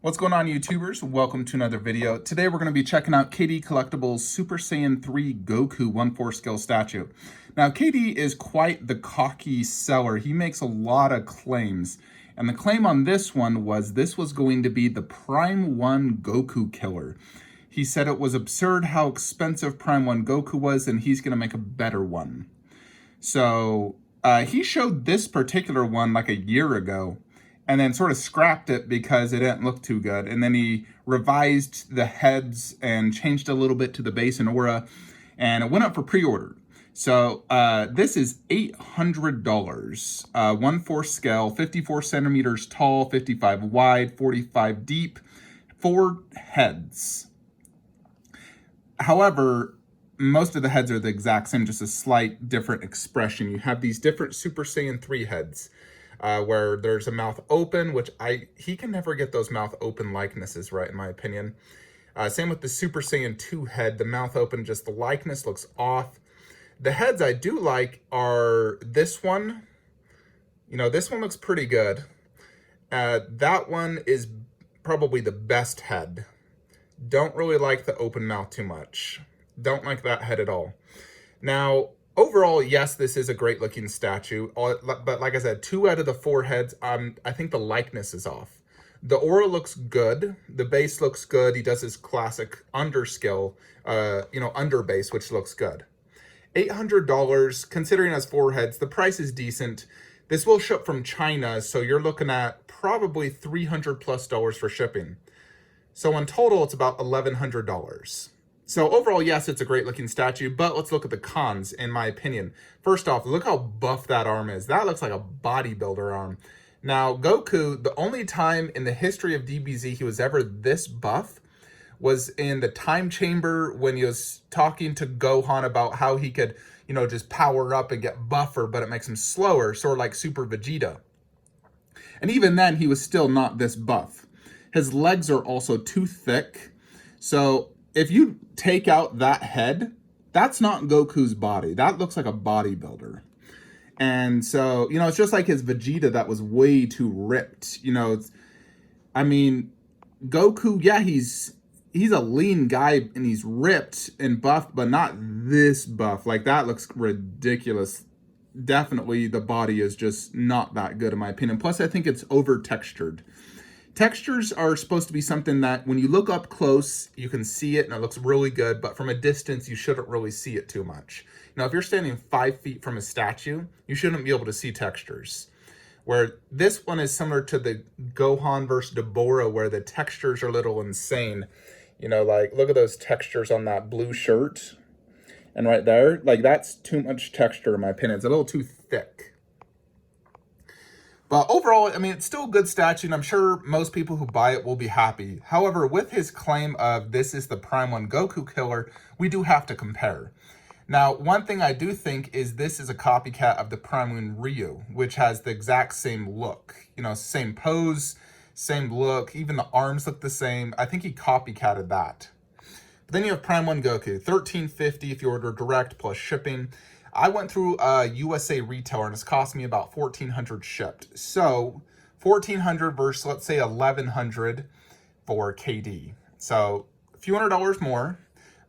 What's going on, YouTubers? Welcome to another video. Today we're going to be checking out KD Collectibles Super Saiyan 3 Goku 1/4 scale statue. Now, KD is quite the cocky seller. He makes a lot of claims. And the claim on this one was this was going to be the Prime 1 Goku killer. He said it was absurd how expensive Prime 1 Goku was, and he's going to make a better one. So he showed this particular one like a year ago, and then sort of scrapped it because it didn't look too good. And then he revised the heads and changed a little bit to the base and aura, and it went up for pre-order. So this is $800, 1/4 scale, 54 centimeters tall, 55 wide, 45 deep, 4 heads. However, most of the heads are the exact same, just a slight different expression. You have these different Super Saiyan 3 heads. Where there's a mouth open, which he can never get those mouth open likenesses right, in my opinion. Same with the Super Saiyan 2 head, the mouth open, just the likeness looks off. The heads I do like are this one. You know, this one looks pretty good. That one is probably the best head. Don't really like the open mouth too much. Don't like that head at all. Now, overall, yes, this is a great looking statue, but like I said, 2 out of the 4 heads, I think the likeness is off. The aura looks good, the base looks good, he does his classic underskill, under base, which looks good. $800, considering it has 4 heads, the price is decent. This will ship from China, so you're looking at probably $300+ for shipping. So in total, it's about $1,100. So overall, yes, it's a great looking statue, but let's look at the cons, in my opinion. First off, look how buff that arm is. That looks like a bodybuilder arm. Now, Goku, the only time in the history of DBZ he was ever this buff was in the time chamber when he was talking to Gohan about how he could, just power up and get buffer, but it makes him slower, sort of like Super Vegeta. And even then, he was still not this buff. His legs are also too thick, so if you take out that head, that's not Goku's body. That looks like a bodybuilder. And so, it's just like his Vegeta that was way too ripped. Goku, yeah, he's a lean guy and he's ripped and buffed, but not this buff. Like, that looks ridiculous. Definitely the body is just not that good in my opinion. Plus, I think it's over textured. Textures are supposed to be something that when you look up close, you can see it and it looks really good, but from a distance, you shouldn't really see it too much. Now, if you're standing 5 feet from a statue, you shouldn't be able to see textures. Where this one is similar to the Gohan versus Deborah, where the textures are a little insane. Like, look at those textures on that blue shirt. And right there, like, that's too much texture in my opinion. It's a little too thick. But overall, it's still a good statue, and I'm sure most people who buy it will be happy. However, with his claim of this is the Prime 1 Goku killer, we do have to compare. Now, one thing I do think is this is a copycat of the Prime 1 Ryu, which has the exact same look. Same pose, same look, even the arms look the same. I think he copycatted that. But then you have Prime 1 Goku, $13.50 if you order direct plus shipping. I went through a USA retailer and it's cost me about $1,400 shipped. So $1,400 versus, let's say, $1,100 for KD. So a few $100 more,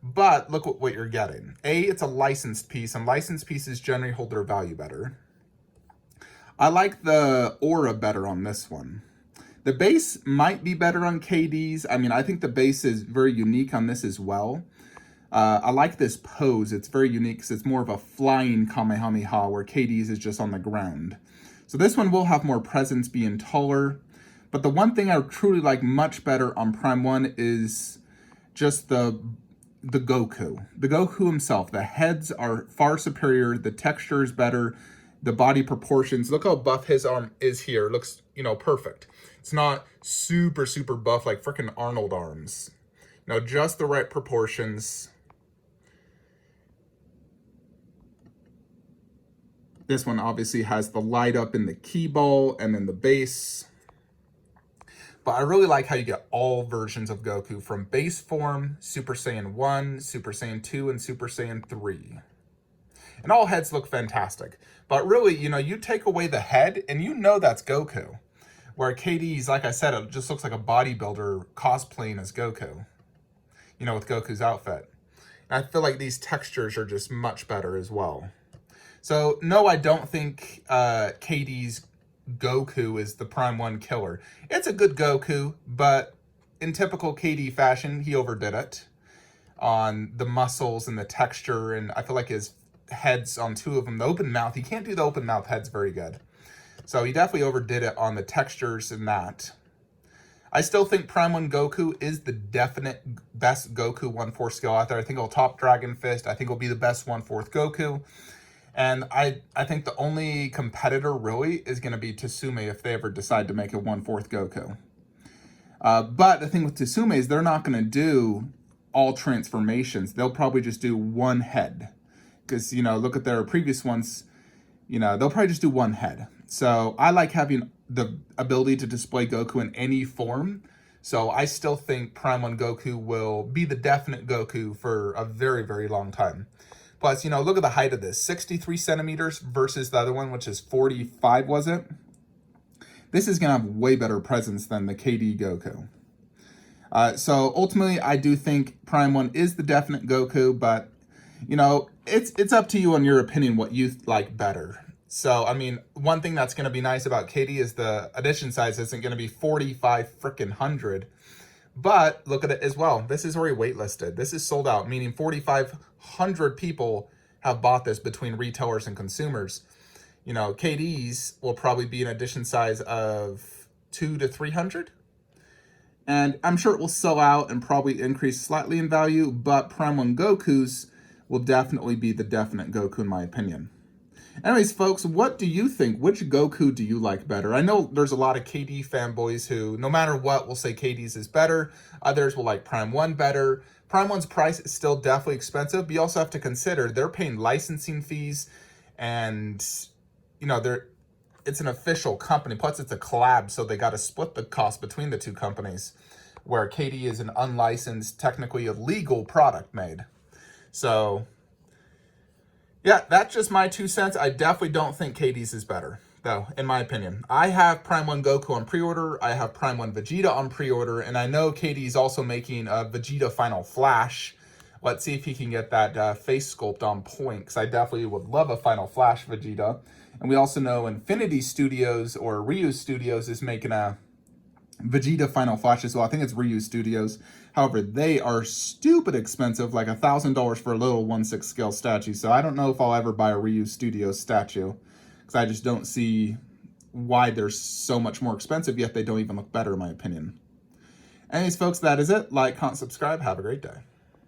but look what you're getting. It's a licensed piece, and licensed pieces generally hold their value better. I like the aura better on this one. The base might be better on KD's. I think the base is very unique on this as well. I like this pose. It's very unique because it's more of a flying Kamehameha, where KD's is just on the ground. So this one will have more presence, being taller. But the one thing I truly like much better on Prime 1 is just the Goku. The Goku himself. The heads are far superior. The texture is better. The body proportions. Look how buff his arm is here. It looks, perfect. It's not super, super buff like freaking Arnold arms. Just the right proportions. This one obviously has the light up in the key ball and then the base. But I really like how you get all versions of Goku from base form, Super Saiyan 1, Super Saiyan 2, and Super Saiyan 3. And all heads look fantastic. But really, you take away the head and that's Goku. Where KD's, like I said, it just looks like a bodybuilder cosplaying as Goku, with Goku's outfit. And I feel like these textures are just much better as well. So, no, I don't think KD's Goku is the Prime 1 killer. It's a good Goku, but in typical KD fashion, he overdid it on the muscles and the texture, and I feel like his heads on two of them, the open mouth, he can't do the open mouth heads very good. So he definitely overdid it on the textures and that. I still think Prime 1 Goku is the definite best Goku 1/4 skill out there. I think it'll top Dragon Fist. I think it'll be the best 1/4 Goku. And I think the only competitor really is going to be Tsume if they ever decide to make a 1/4 Goku. But the thing with Tsume is they're not going to do all transformations. They'll probably just do one head. Because, look at their previous ones, they'll probably just do one head. So I like having the ability to display Goku in any form. So I still think Prime 1 Goku will be the definite Goku for a very, very long time. Plus, look at the height of this. 63 centimeters versus the other one, which is 45, was it? This is going to have way better presence than the KD Goku. So ultimately, I do think Prime 1 is the definite Goku, but, it's up to you on your opinion what you like better. So, one thing that's going to be nice about KD is the edition size isn't going to be 45 freaking hundred. But look at it as well. This is already waitlisted. This is sold out, meaning 4,500 people have bought this between retailers and consumers. KD's will probably be an edition size of 200 to 300. And I'm sure it will sell out and probably increase slightly in value, but Prime 1 Goku's will definitely be the definite Goku in my opinion. Anyways, folks, what do you think? Which Goku do you like better? I know there's a lot of KD fanboys who, no matter what, will say KD's is better. Others will like Prime 1 better. Prime 1's price is still definitely expensive, but you also have to consider they're paying licensing fees, and, it's an official company. Plus, it's a collab, so they got to split the cost between the two companies, where KD is an unlicensed, technically illegal product made. So, yeah, that's just my 2 cents. I definitely don't think KD's is better, though, in my opinion. I have Prime 1 Goku on pre-order. I have Prime 1 Vegeta on pre-order. And I know KD's also making a Vegeta Final Flash. Let's see if he can get that face sculpt on point, because I definitely would love a Final Flash Vegeta. And we also know Infinity Studios, or Ryu Studios, is making a Vegeta Final Flash as well. I think it's Ryu Studios. However, they are stupid expensive, like $1,000 for a little 1/6 scale statue. So I don't know if I'll ever buy a Ryu Studios statue, because I just don't see why they're so much more expensive, yet they don't even look better in my opinion. Anyways, folks, that is it. Like, comment, subscribe. Have a great day.